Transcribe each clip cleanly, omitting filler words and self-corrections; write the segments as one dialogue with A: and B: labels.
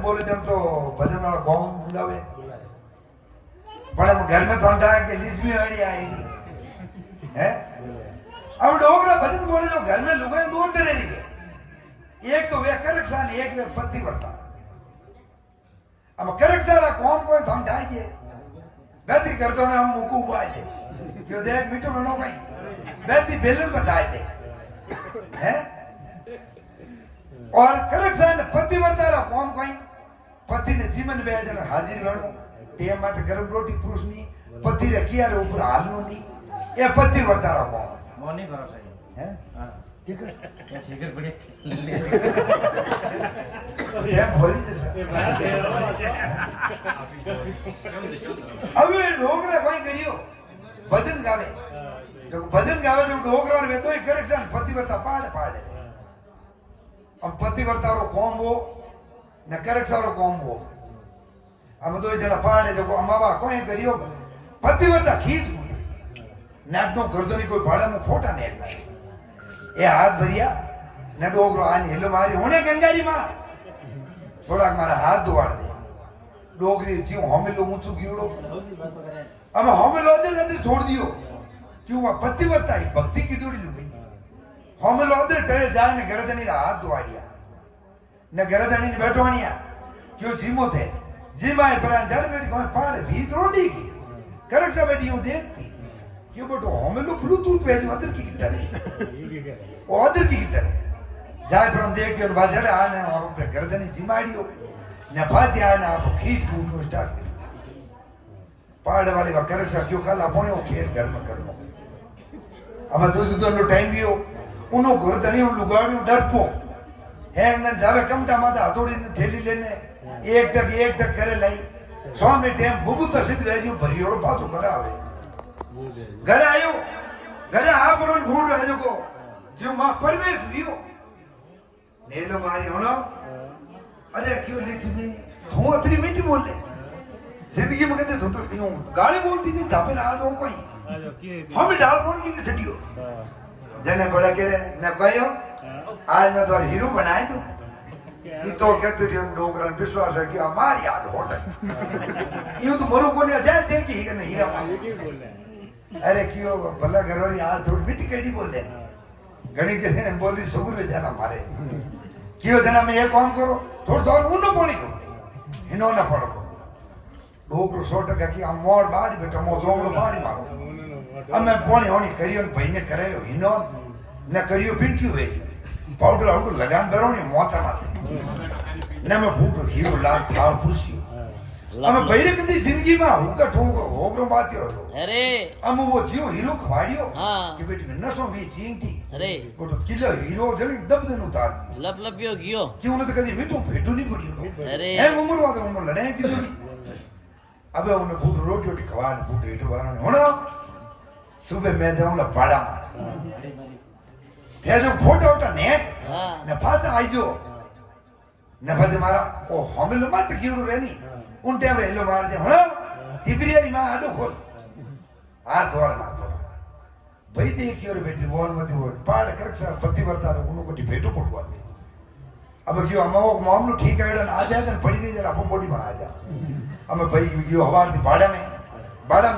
A: बोले जब तो भजन वाला कौन बुलावे પણ એમ ઘરમાં થોડા કે લીસમી વાળી આવી હે अब डोगरा भजन बोले जो घर में लुगाई दो तेरे नहीं एक तो वे करकसा ने एक वे पत्ती वर्ता अब करकसा कौन कोई थम ढाई बेती कर दो ने हम मुकू बाय दे क्यों देख मीठो बनो भाई बेती बेलन बताए दे हैं और करकसा ने पत्ती वर्ता रहा कौन कोई पति ने जीवन में जन हाजिर गणो टेम माते गरम रोटी पुरुष नी पति रखी यार ऊपर हालनो नी ये पत्ती वर्ता रहा कौन
B: मॉर्निंग करो सही
A: हैं
B: हां
A: ठीक है
B: क्या छेकर पड़े
A: ये भोली जैसा अब ये डोगरा भाई करियो भजन गावे जो डोगरा ने तो एक करेक्शन पतिव्रता पाड़े हम पतिव्रता रो कौन वो न करेक्शन रो कौन वो हम दो जणा पाड़े जो अमावा कोई करियो पतिव्रता खींच नाटनो गर्दनी कोई भाड़ा में फोटा ने ए हाथ भरिया न डोगरो आनी हेलो मारी होने गंगाजी मां थोड़ा मारा हाथ धोवाड़ दे डोगरी जी होमिलो ऊंचू गियोड़ो अब होमिलो अंदर छोड़ दियो क्यों वह पतिव्रता ही भक्ति की दूरी लुक गई होमिलो अंदर टरे जाए ने गर्दनी रा हाथ धोवाड़िया न गर्दनी ने बैठवानिया क्यों जीमो थे जीमाए पर जड़ बैठ कोई पाड़ भीत रोटी की करक्सा बैठी हूं देखती क्यों बटो हमें लोग ब्लूटूथ पे जो अदर की गिटार है वो अदर की गिटार है जाए पर हम देख के उन बाजड़े आने हम अपने गर्दनी जिमाड़ियो न फाजी आने आप खींच कूद को स्टार्ट कर पहाड़ वाली वा करक्सा क्यों कल अपने वो खेल घर में करनो हमें दूसरे दोनों टाइम भी हो उन्हों गर्दनी उन लुगाड़ी डरपो है अंदर जावे कमटा माता हथौड़ी ने थैली लेने एक टक करे लाई स्वामी टाइम बुबू तो सिद्ध वेजियो भरियोड़ो पाछो करे आवे घर आयो घर आप रोन भूल रहे जो को जो मां परवेश वियो नेलो मारी होनो अरे क्यों लक्ष्मी तू अतरी मीठी बोल ले जिंदगी में कहते तू तो क्यों गाली बोलती नहीं धापे ना आज हो कोई हम डाल बोल की छटियो जने बड़ा करे न कहियो आज मैं तो हीरो बनाए तू ये तो कहते रे हम डोगरन विश्वास है कि हमारी आज होटल यूं तो मरो को नहीं जाए देखी कि नहीं हीरा अरे क्यों भला घरवाली आज थोड़ी मिट्टी केडी बोल ले घड़ी के ने बोली सुगुर में जाना मारे क्यों जना में ये काम करो थोड़ा और उनो पानी करो इनो ना पड़ो डोगरो 100% कि हम मोर बाड़ी बेटा मो जोंगड़ो बाड़ी मारो અમે પોણી હોણી કર્યો ને ભાઈને કરાયો હિનો ને કર્યો પીંટ્યું વે પાવડર આઉડર લગાન બરોણી મોચા માથે ને મે ફૂટો હીરો લાગ થાળ પુરસ્યો અમે ભાઈને કદી જિંદગીમાં હુકા ઠોકો હોગરો બાત્યો હતો
C: અરે
A: અમે વો જીઓ હીરો ખવાડ્યો
C: હા
A: કે બેટી નસો વી ચીંટી
C: અરે
A: બોટો કિલો હીરો જણી દબદન ઉતાર
C: લપલપ્યો ગયો
A: ક્યું ન તો કદી મીઠું ભેટું નહીં પડ્યું
C: અરે
A: એ ઉમર વાતો ઉમર લડાઈ કીધું અબે ઉને ફૂટ રોટી રોટી ખવાડ ફૂટ હેઠો બારણે હોણો सुबह मैं जाऊंगा पाड़ा मार फिर जो फोटो उठा नेट न फाचा आई जो न फाचे मारा ओ हमेलो मत गिरो रहनी उन टाइम रेलो मार दे हणो टिपरियारी मां आडो खोल हाथ धोड़ मार तो भाई देखियो रे बेटी बोन मती वो पाड़ करक्सा पतिव्रता तो उनको कोटी भेटो पड़वा अब क्यों हम वो मामलो ठीक है आ जाए तो पड़ी नहीं जरा अपन बॉडी बना जा हमें भाई क्यों हवा दी बाड़ा में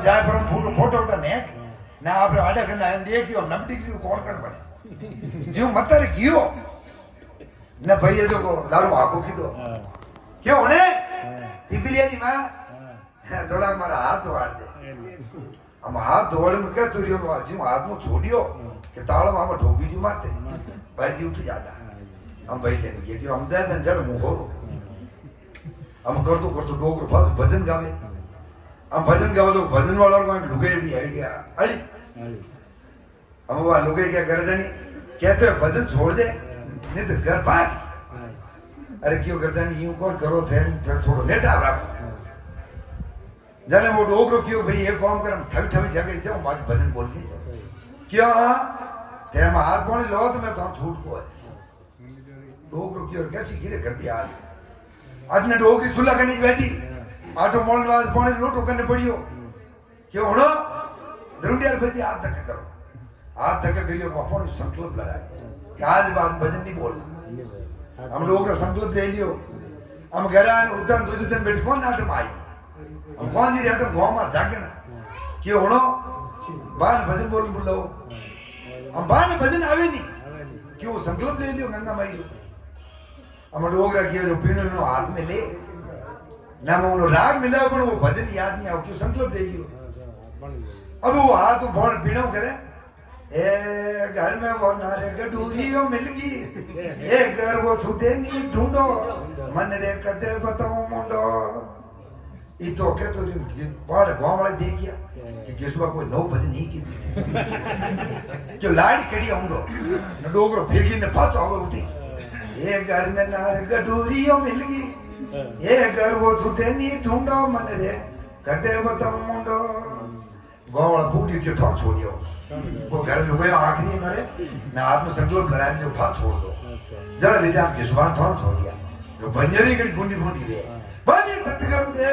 A: जाए पर हम फोटो उठा नेट ना आप आडे करना है देखियो नमटी की कौन कर पड़े जो मतर कियो न भैया जो को दारू आको की दो क्यों होने टिपलियानी मां थोड़ा हमारा हाथ धोड़ दे हम हाथ धोड़ में क्या तुरियो जी हाथ में छोड़ियो के तालो हम ढोगी जी माते भाई जी उठ जाता हम भाई लेने के कि हम दे दन जड़ मुहोरो हम करतो डोगर भजन गावे हम भजन गावे तो भजन वाला को लुगाई भी आइडिया अली हम वो लुगाई क्या गर्दनी कहते हैं भजन छोड़ दे नहीं तो घर भाग अरे क्यों गर्दनी यूं कौन करो थे थोड़ा नेटा रखो जाने वो डोगरो क्यों भाई ये काम कर हम ठग जगह जाऊं बाकी भजन बोल नहीं जाऊं क्यों ते हम हाथ पानी लो तो मैं तो छूट को है डोगरो क्यों कैसी गिरे कर दिया आज ने डोगरी चूल्हा करनी बैठी आटो मोल वाज पानी लोटो करने पड़ियो क्यों होना दरुंडियार बजी हाथ धक्का करो हाथ धक्का करियो अपन संकल्प लगाए आज बात भजन नहीं बोलना हम लोग का संकल्प ले लियो हम घर आए उधर दूसरे दिन बैठ कौन नाटक आई हम कौन जी रहते गांव में जागना कि होनो बान भजन बोल बोलो हम बान भजन आवे नहीं क्यों संकल्प ले लियो गंगा माई हम डोगरा किया जो पीनो नो हाथ में ले ना मैं उन्हें राग मिला पर वो भजन याद नहीं आओ क्यों संकल्प ले लियो अब वो हाथ वो भौन पीनो करे ए घर में वो नारे गडूरियो मिल गई ए घर वो छूटे नहीं ढूंढो मन रे कटे बताओ मुंडो ये तो के तो बड़ा गांव वाले देख गया कि केशवा कोई नौ भजन नहीं की जो लाड़ी कड़ी आऊंदो न डोगरो फिर की न फाच आवे उठी ए घर में नारे गडूरियो मिल गई ए घर वो छूटे नहीं ढूंढो मन रे कटे बताओ मुंडो गांव वाला बूढ़ी के ठोक छोड़ियो वो घर में गया आखिरी मरे ना आत्म संकल्प लड़ाने जो फाच छोड़ दो जरा ले जा के जुबान ठोक छोड़ दिया जो बंजरी की गुंडी गुंडी वे बने सतगुरु दे